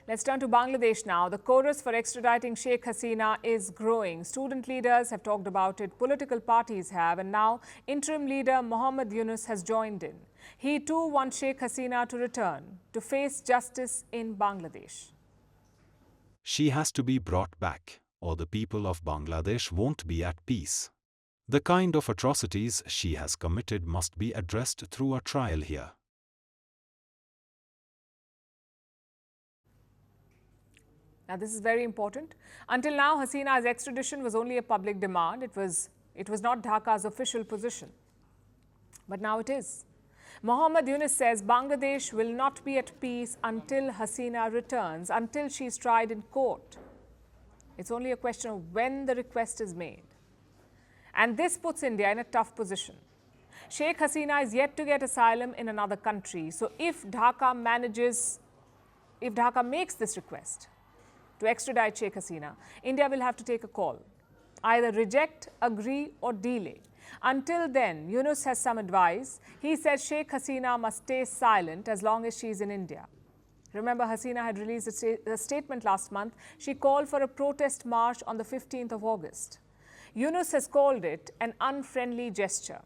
Let's turn to Bangladesh now. The chorus for extraditing Sheikh Hasina is growing. Student leaders have talked about it, political parties have, and now interim leader Muhammad Yunus has joined in. He too wants Sheikh Hasina to return to face justice in Bangladesh. She has to be brought back, or the people of Bangladesh won't be at peace. The kind of atrocities she has committed must be addressed through a trial here. Now, this is very important. Until now, Hasina's extradition was only a public demand. It was not Dhaka's official position. But now it is. Muhammad Yunus says Bangladesh will not be at peace until Hasina returns, until she's tried in court. It's only a question of when the request is made. And this puts India in a tough position. Sheikh Hasina is yet to get asylum in another country. So if Dhaka makes this request to extradite Sheikh Hasina, India will have to take a call. Either reject, agree or delay. Until then, Yunus has some advice. He says Sheikh Hasina must stay silent as long as she is in India. Remember, Hasina had released a statement last month. She called for a protest march on the 15th of August. Yunus has called it an unfriendly gesture.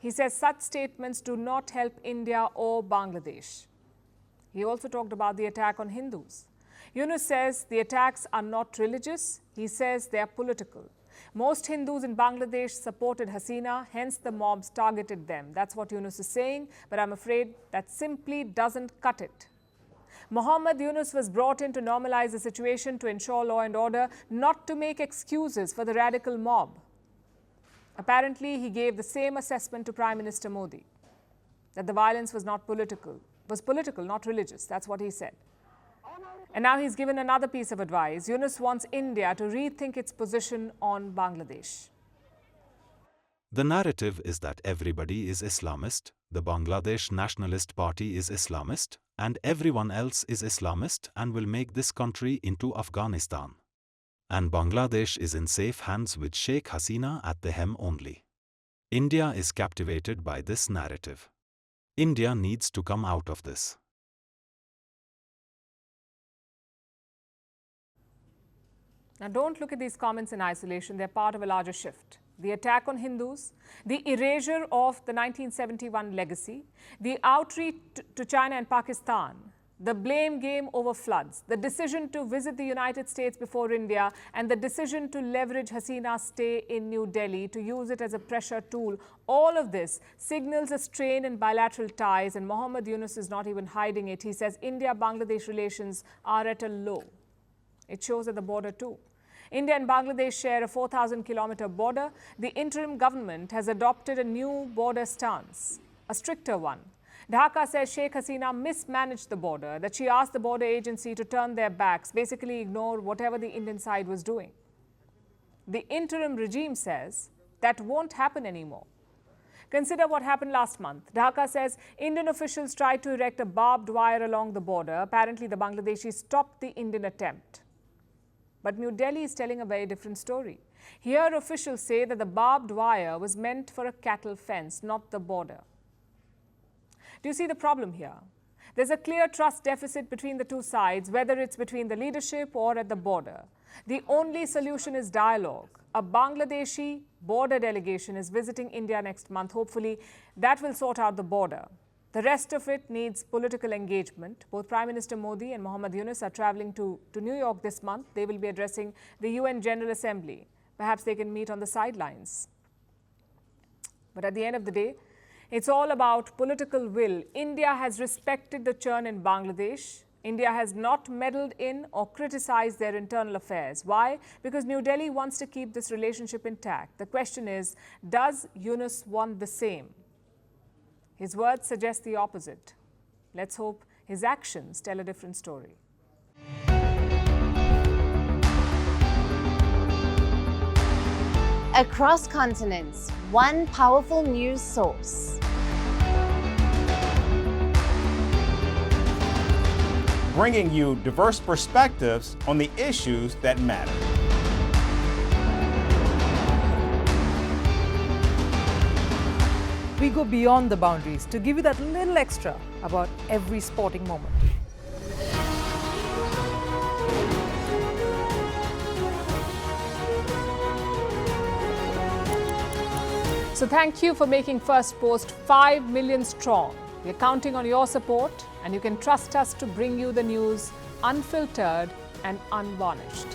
He says such statements do not help India or Bangladesh. He also talked about the attack on Hindus. Yunus says the attacks are not religious. He says they are political. Most Hindus in Bangladesh supported Hasina, hence the mobs targeted them. That's what Yunus is saying, but I'm afraid that simply doesn't cut it. Muhammad Yunus was brought in to normalize the situation, to ensure law and order, not to make excuses for the radical mob. Apparently, he gave the same assessment to Prime Minister Modi, that the violence was political, not religious. That's what he said. And now he's given another piece of advice. Yunus wants India to rethink its position on Bangladesh. The narrative is that everybody is Islamist, the Bangladesh Nationalist Party is Islamist, and everyone else is Islamist and will make this country into Afghanistan. And Bangladesh is in safe hands with Sheikh Hasina at the helm only. India is captivated by this narrative. India needs to come out of this. Now, don't look at these comments in isolation. They're part of a larger shift. The attack on Hindus, the erasure of the 1971 legacy, the outreach to China and Pakistan, the blame game over floods, the decision to visit the United States before India, and the decision to leverage Hasina's stay in New Delhi to use it as a pressure tool. All of this signals a strain in bilateral ties, and Muhammad Yunus is not even hiding it. He says India-Bangladesh relations are at a low. It shows at the border too. India and Bangladesh share a 4,000-kilometer border. The interim government has adopted a new border stance, a stricter one. Dhaka says Sheikh Hasina mismanaged the border, that she asked the border agency to turn their backs, basically ignore whatever the Indian side was doing. The interim regime says that won't happen anymore. Consider what happened last month. Dhaka says Indian officials tried to erect a barbed wire along the border. Apparently, the Bangladeshis stopped the Indian attempt. But New Delhi is telling a very different story. Here, officials say that the barbed wire was meant for a cattle fence, not the border. Do you see the problem here? There's a clear trust deficit between the two sides, whether it's between the leadership or at the border. The only solution is dialogue. A Bangladeshi border delegation is visiting India next month. Hopefully, that will sort out the border. The rest of it needs political engagement. Both Prime Minister Modi and Muhammad Yunus are traveling to New York this month. They will be addressing the UN General Assembly. Perhaps they can meet on the sidelines. But at the end of the day, it's all about political will. India has respected the churn in Bangladesh. India has not meddled in or criticized their internal affairs. Why? Because New Delhi wants to keep this relationship intact. The question is, does Yunus want the same? His words suggest the opposite. Let's hope his actions tell a different story. Across continents, one powerful news source. Bringing you diverse perspectives on the issues that matter. We go beyond the boundaries to give you that little extra about every sporting moment. So thank you for making Firstpost 5 million strong. We're counting on your support, and you can trust us to bring you the news unfiltered and unvarnished.